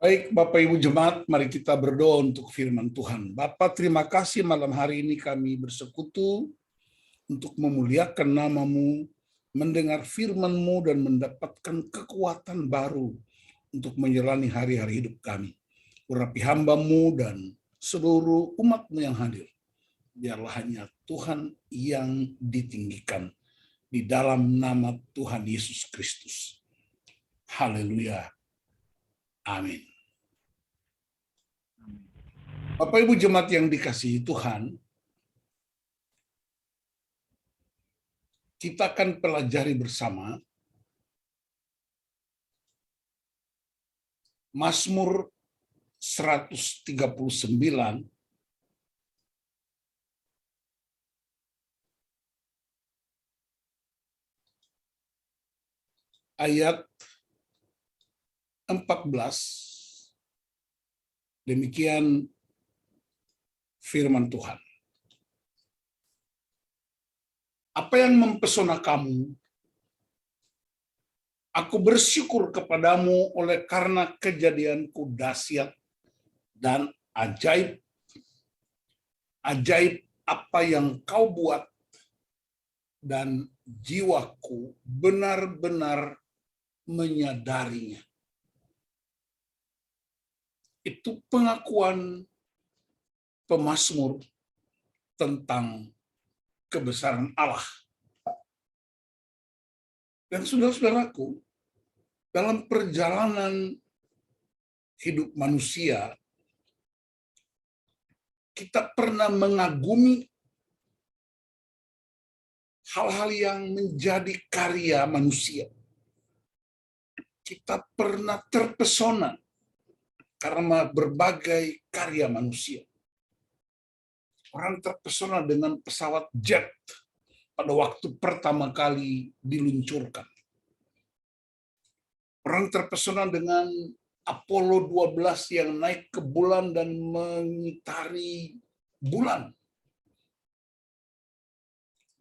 Baik, Bapak Ibu Jemaat, mari kita berdoa untuk firman Tuhan. Bapak, terima kasih malam hari ini kami bersekutu untuk memuliakan nama-Mu, mendengar firman-Mu dan mendapatkan kekuatan baru untuk menjalani hari-hari hidup kami. Urapi hamba-Mu dan seluruh umat-Mu yang hadir. Biarlah hanya Tuhan yang ditinggikan di dalam nama Tuhan Yesus Kristus. Haleluya. Amin. Bapak Ibu Jemaat yang dikasihi Tuhan, kita akan pelajari bersama Mazmur 139 ayat 14. Demikian firman Tuhan. Apa yang mempesona kamu? Aku bersyukur kepadamu oleh karena kejadianku dahsyat dan ajaib. Ajaib apa yang kau buat, dan jiwaku benar-benar menyadarinya. Itu pengakuan pemazmur tentang kebesaran Allah. Dan saudara-saudaraku, dalam perjalanan hidup manusia, kita pernah mengagumi hal-hal yang menjadi karya manusia. Kita pernah terpesona karena berbagai karya manusia. Orang terpesona dengan pesawat jet pada waktu pertama kali diluncurkan. Orang terpesona dengan Apollo 12 yang naik ke bulan dan mengitari bulan.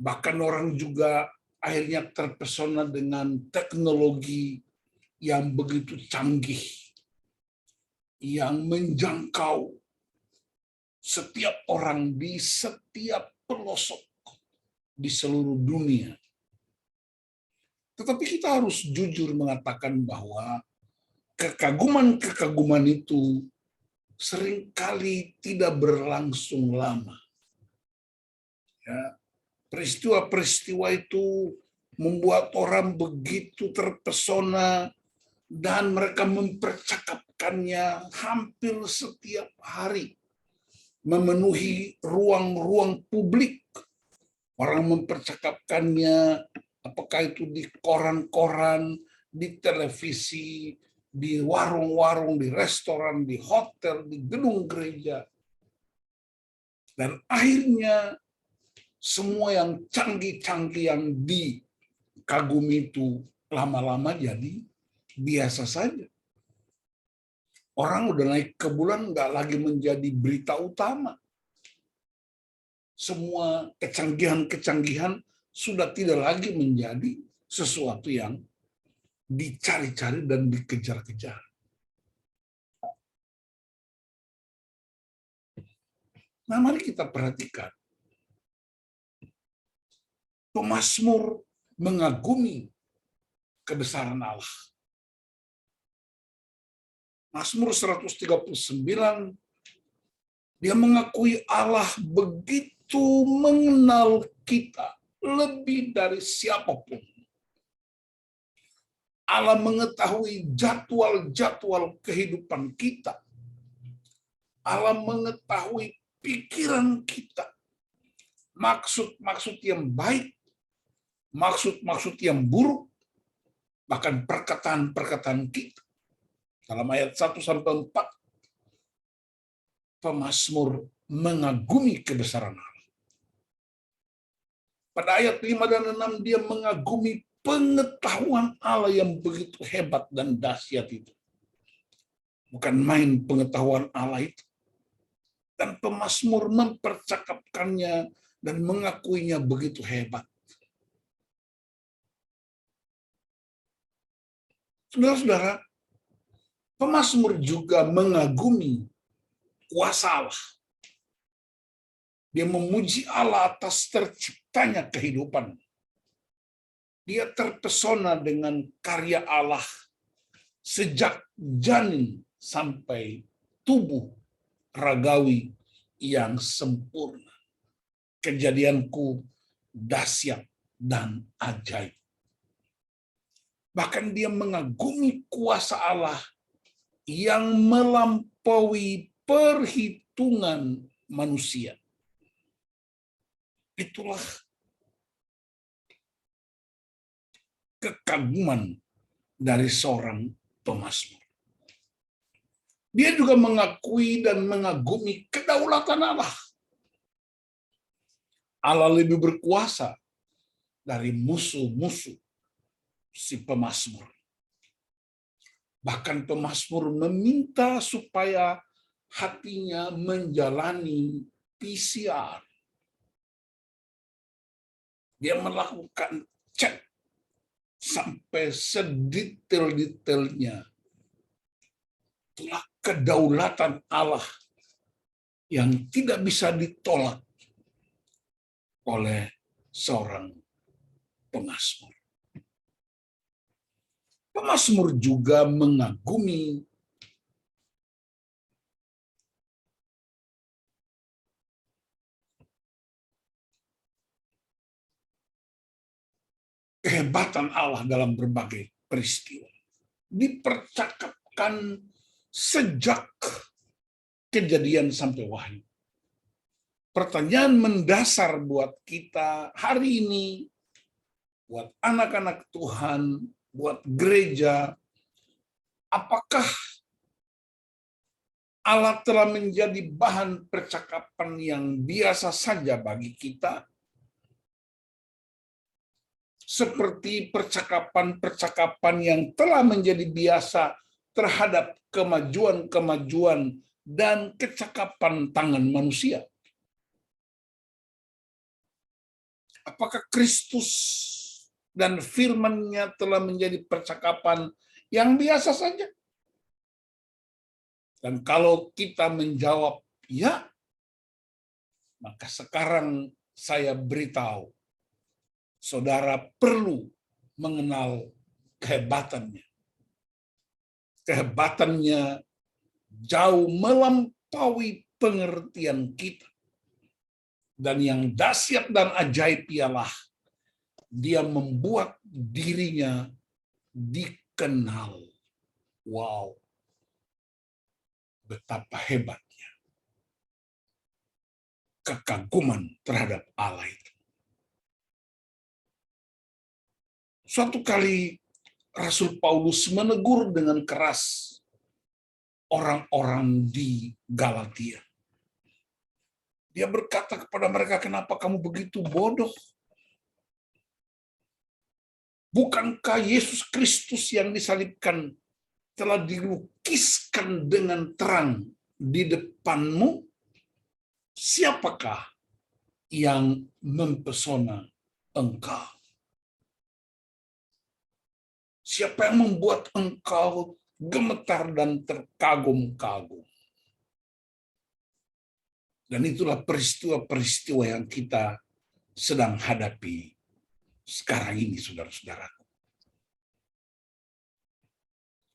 Bahkan orang juga akhirnya terpesona dengan teknologi yang begitu canggih, yang menjangkau setiap orang di setiap pelosok di seluruh dunia. Tetapi kita harus jujur mengatakan bahwa kekaguman-kekaguman itu seringkali tidak berlangsung lama. Ya, peristiwa-peristiwa itu membuat orang begitu terpesona dan mereka mempercakapkannya hampir setiap hari, memenuhi ruang-ruang publik. Orang mempercakapkannya, apakah itu di koran-koran, di televisi, di warung-warung, di restoran, di hotel, di gedung gereja. Dan akhirnya semua yang canggih-canggih yang dikagumi itu lama-lama jadi biasa saja. Orang udah naik ke bulan nggak lagi menjadi berita utama. Semua kecanggihan-kecanggihan sudah tidak lagi menjadi sesuatu yang dicari-cari dan dikejar-kejar. Nah, mari kita perhatikan. Pemazmur mengagumi kebesaran Allah. Mazmur 139, dia mengakui Allah begitu mengenal kita lebih dari siapapun. Allah mengetahui jadwal-jadwal kehidupan kita. Allah mengetahui pikiran kita. Maksud-maksud yang baik, maksud-maksud yang buruk, bahkan perkataan-perkataan kita. Dalam ayat 1-4, pemazmur mengagumi kebesaran Allah. Pada ayat 5 dan 6, dia mengagumi pengetahuan Allah yang begitu hebat dan dahsyat itu. Bukan main pengetahuan Allah itu. Dan pemazmur mempercakapkannya dan mengakuinya begitu hebat. Saudara-saudara, Pemazmur juga mengagumi kuasa Allah. Dia memuji Allah atas terciptanya kehidupan. Dia terpesona dengan karya Allah sejak janin sampai tubuh ragawi yang sempurna. Kejadianku dahsyat dan ajaib. Bahkan dia mengagumi kuasa Allah yang melampaui perhitungan manusia. Itulah kekaguman dari seorang pemazmur. Dia juga mengakui dan mengagumi kedaulatan Allah. Allah lebih berkuasa dari musuh-musuh si pemazmur. Bahkan pemazmur meminta supaya hatinya menjalani PCR. Dia melakukan cek sampai sedetail-detailnya. Itulah kedaulatan Allah yang tidak bisa ditolak oleh seorang pemazmur. Pemazmur juga mengagumi kehebatan Allah dalam berbagai peristiwa. Dipercakapkan sejak Kejadian sampai Wahyu. Pertanyaan mendasar buat kita hari ini, buat anak-anak Tuhan, buat gereja, apakah Allah telah menjadi bahan percakapan yang biasa saja bagi kita? Seperti percakapan-percakapan yang telah menjadi biasa terhadap kemajuan-kemajuan dan kecakapan tangan manusia. Apakah Kristus dan firman-Nya telah menjadi percakapan yang biasa saja? Dan kalau kita menjawab ya, maka sekarang saya beritahu, saudara perlu mengenal kehebatannya. Kehebatannya jauh melampaui pengertian kita. Dan yang dahsyat dan ajaib ialah dia membuat dirinya dikenal. Wow, betapa hebatnya kekaguman terhadap Allah itu. Suatu kali Rasul Paulus menegur dengan keras orang-orang di Galatia. Dia berkata kepada mereka, kenapa kamu begitu bodoh? Bukankah Yesus Kristus yang disalibkan telah dilukiskan dengan terang di depanmu? Siapakah yang mempesona engkau? Siapa yang membuat engkau gemetar dan terkagum-kagum? Dan itulah peristiwa-peristiwa yang kita sedang hadapi sekarang ini, saudara-saudaraku.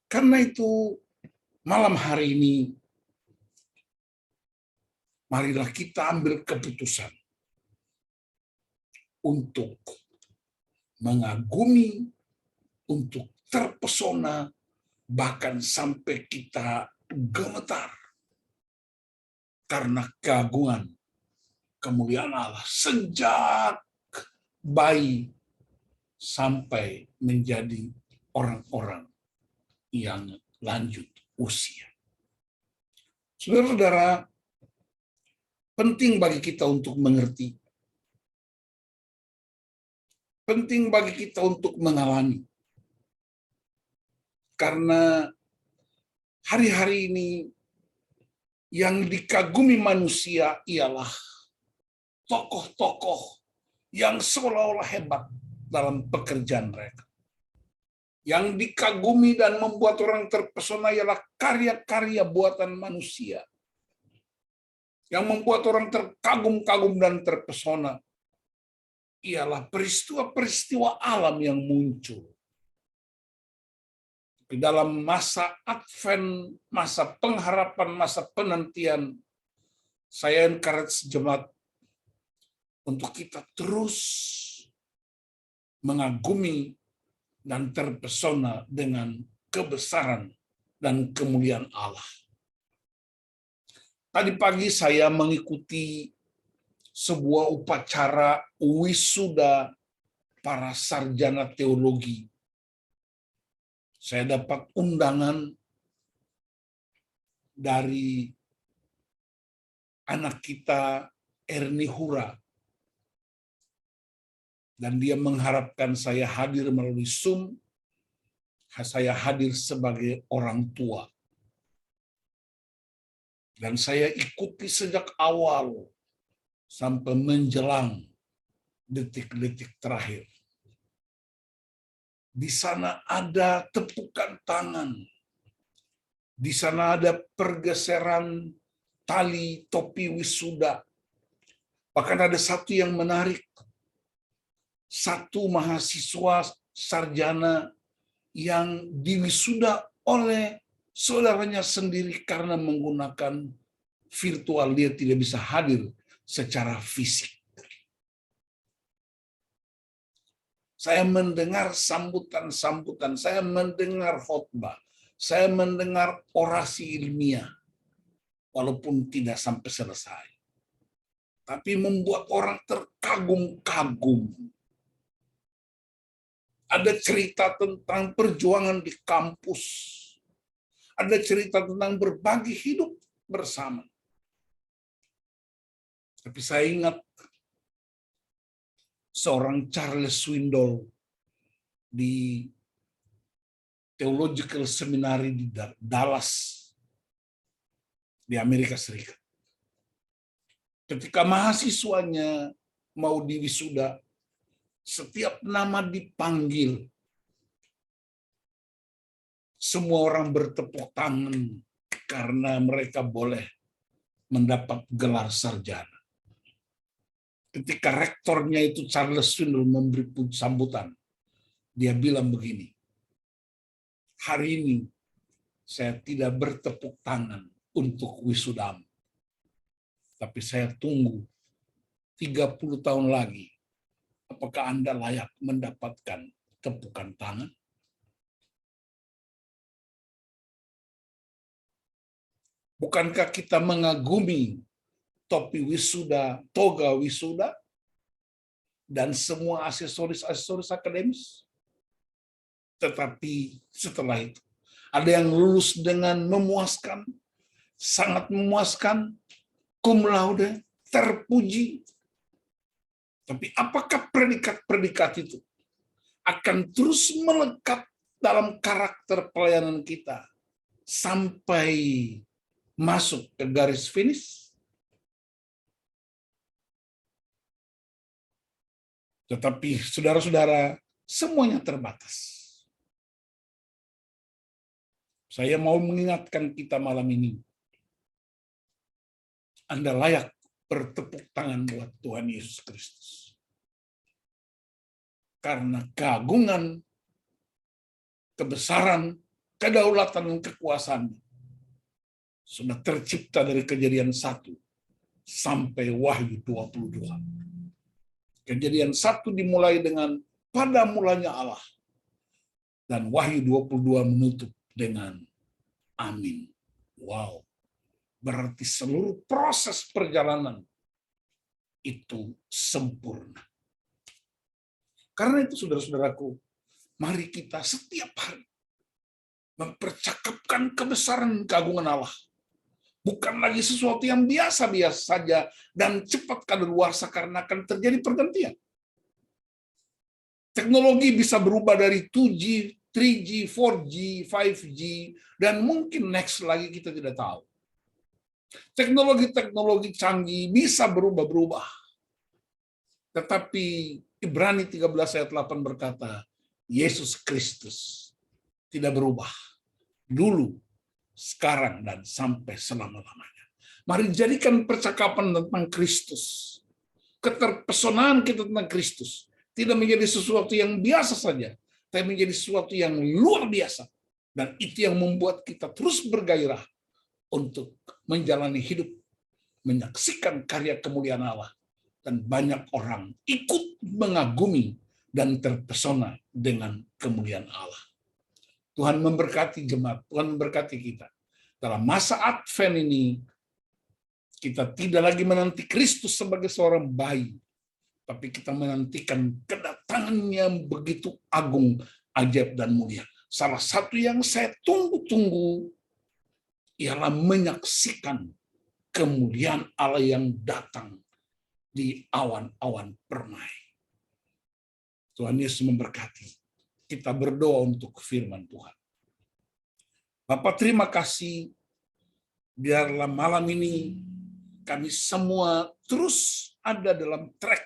Karena itu, malam hari ini, marilah kita ambil keputusan untuk mengagumi, untuk terpesona, bahkan sampai kita gemetar karena keagungan kemuliaan Allah sejak bayi sampai menjadi orang-orang yang lanjut usia. Saudara-saudara, penting bagi kita untuk mengerti, penting bagi kita untuk mengalami, karena hari-hari ini yang dikagumi manusia ialah tokoh-tokoh yang seolah-olah hebat dalam pekerjaan mereka. Yang dikagumi dan membuat orang terpesona ialah karya-karya buatan manusia. Yang membuat orang terkagum-kagum dan terpesona ialah peristiwa-peristiwa alam yang muncul. Di dalam masa Advent, masa pengharapan, masa penantian, saya encourage jemaat untuk kita terus mengagumi dan terpesona dengan kebesaran dan kemuliaan Allah. Tadi pagi saya mengikuti sebuah upacara wisuda para sarjana teologi. Saya dapat undangan dari anak kita Erni Hura. Dan dia mengharapkan saya hadir melalui Zoom. Saya hadir sebagai orang tua. Dan saya ikuti sejak awal sampai menjelang detik-detik terakhir. Di sana ada tepukan tangan. Di sana ada pergeseran tali topi wisuda. Bahkan ada satu yang menarik. Satu mahasiswa sarjana yang diwisuda oleh saudaranya sendiri karena menggunakan virtual, dia tidak bisa hadir secara fisik. Saya mendengar sambutan-sambutan, saya mendengar khotbah, saya mendengar orasi ilmiah, walaupun tidak sampai selesai. Tapi membuat orang terkagum-kagum. Ada cerita tentang perjuangan di kampus. Ada cerita tentang berbagi hidup bersama. Tapi saya ingat seorang Charles Swindoll di Theological Seminary di Dallas, di Amerika Serikat. Ketika mahasiswanya mau diwisuda, setiap nama dipanggil, semua orang bertepuk tangan karena mereka boleh mendapat gelar sarjana. Ketika rektornya itu Charles Swindoll memberi sambutan, dia bilang begini, hari ini saya tidak bertepuk tangan untuk wisudamu, tapi saya tunggu 30 tahun lagi, apakah Anda layak mendapatkan tepukan tangan? Bukankah kita mengagumi topi wisuda, toga wisuda, dan semua aksesoris akademis? Tetapi setelah itu, ada yang lulus dengan memuaskan, sangat memuaskan, cum laude, terpuji. Tapi apakah predikat-predikat itu akan terus melekat dalam karakter pelayanan kita sampai masuk ke garis finish? Tetapi saudara-saudara, semuanya terbatas. Saya mau mengingatkan kita malam ini, Anda layak bertepuk tangan buat Tuhan Yesus Kristus. Karena keagungan, kebesaran, kedaulatan, dan kekuasaan sudah tercipta dari Kejadian 1 sampai Wahyu 22. Kejadian 1 dimulai dengan pada mulanya Allah. Dan Wahyu 22 menutup dengan amin. Wow. Berarti seluruh proses perjalanan itu sempurna. Karena itu saudara-saudaraku, mari kita setiap hari mempercakapkan kebesaran keagungan Allah. Bukan lagi sesuatu yang biasa-biasa saja dan cepat kadaluarsa karena akan terjadi pergantian. Teknologi bisa berubah dari 2G, 3G, 4G, 5G, dan mungkin next lagi kita tidak tahu. Teknologi-teknologi canggih bisa berubah-berubah. Tetapi Ibrani 13 ayat 8 berkata, Yesus Kristus tidak berubah. Dulu, sekarang, dan sampai selama-lamanya. Mari jadikan percakapan tentang Kristus, keterpesonaan kita tentang Kristus, tidak menjadi sesuatu yang biasa saja, tapi menjadi sesuatu yang luar biasa. Dan itu yang membuat kita terus bergairah untuk menjalani hidup, menyaksikan karya kemuliaan Allah. Dan banyak orang ikut mengagumi dan terpesona dengan kemuliaan Allah. Tuhan memberkati jemaat, Tuhan memberkati kita. Dalam masa Advent ini, kita tidak lagi menanti Kristus sebagai seorang bayi, tapi kita menantikan kedatangannya yang begitu agung, ajaib, dan mulia. Salah satu yang saya tunggu-tunggu ialah menyaksikan kemuliaan Allah yang datang di awan-awan permai. Tuhan Yesus memberkati. Kita berdoa untuk firman Tuhan. Bapa, terima kasih. Biarlah malam ini kami semua terus ada dalam track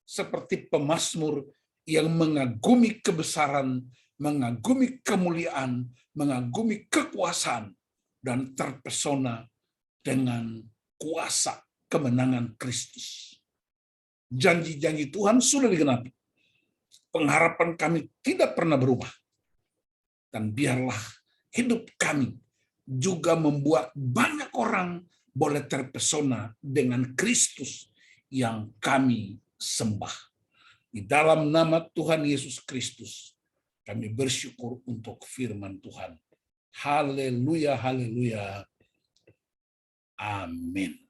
seperti pemazmur yang mengagumi kebesaran, mengagumi kemuliaan, mengagumi kekuasaan, dan terpesona dengan kuasa kemenangan Kristus. Janji-janji Tuhan sudah digenapi. Pengharapan kami tidak pernah berubah. Dan biarlah hidup kami juga membuat banyak orang boleh terpesona dengan Kristus yang kami sembah. Di dalam nama Tuhan Yesus Kristus, kami bersyukur untuk firman Tuhan. Haleluya, haleluya. Amin.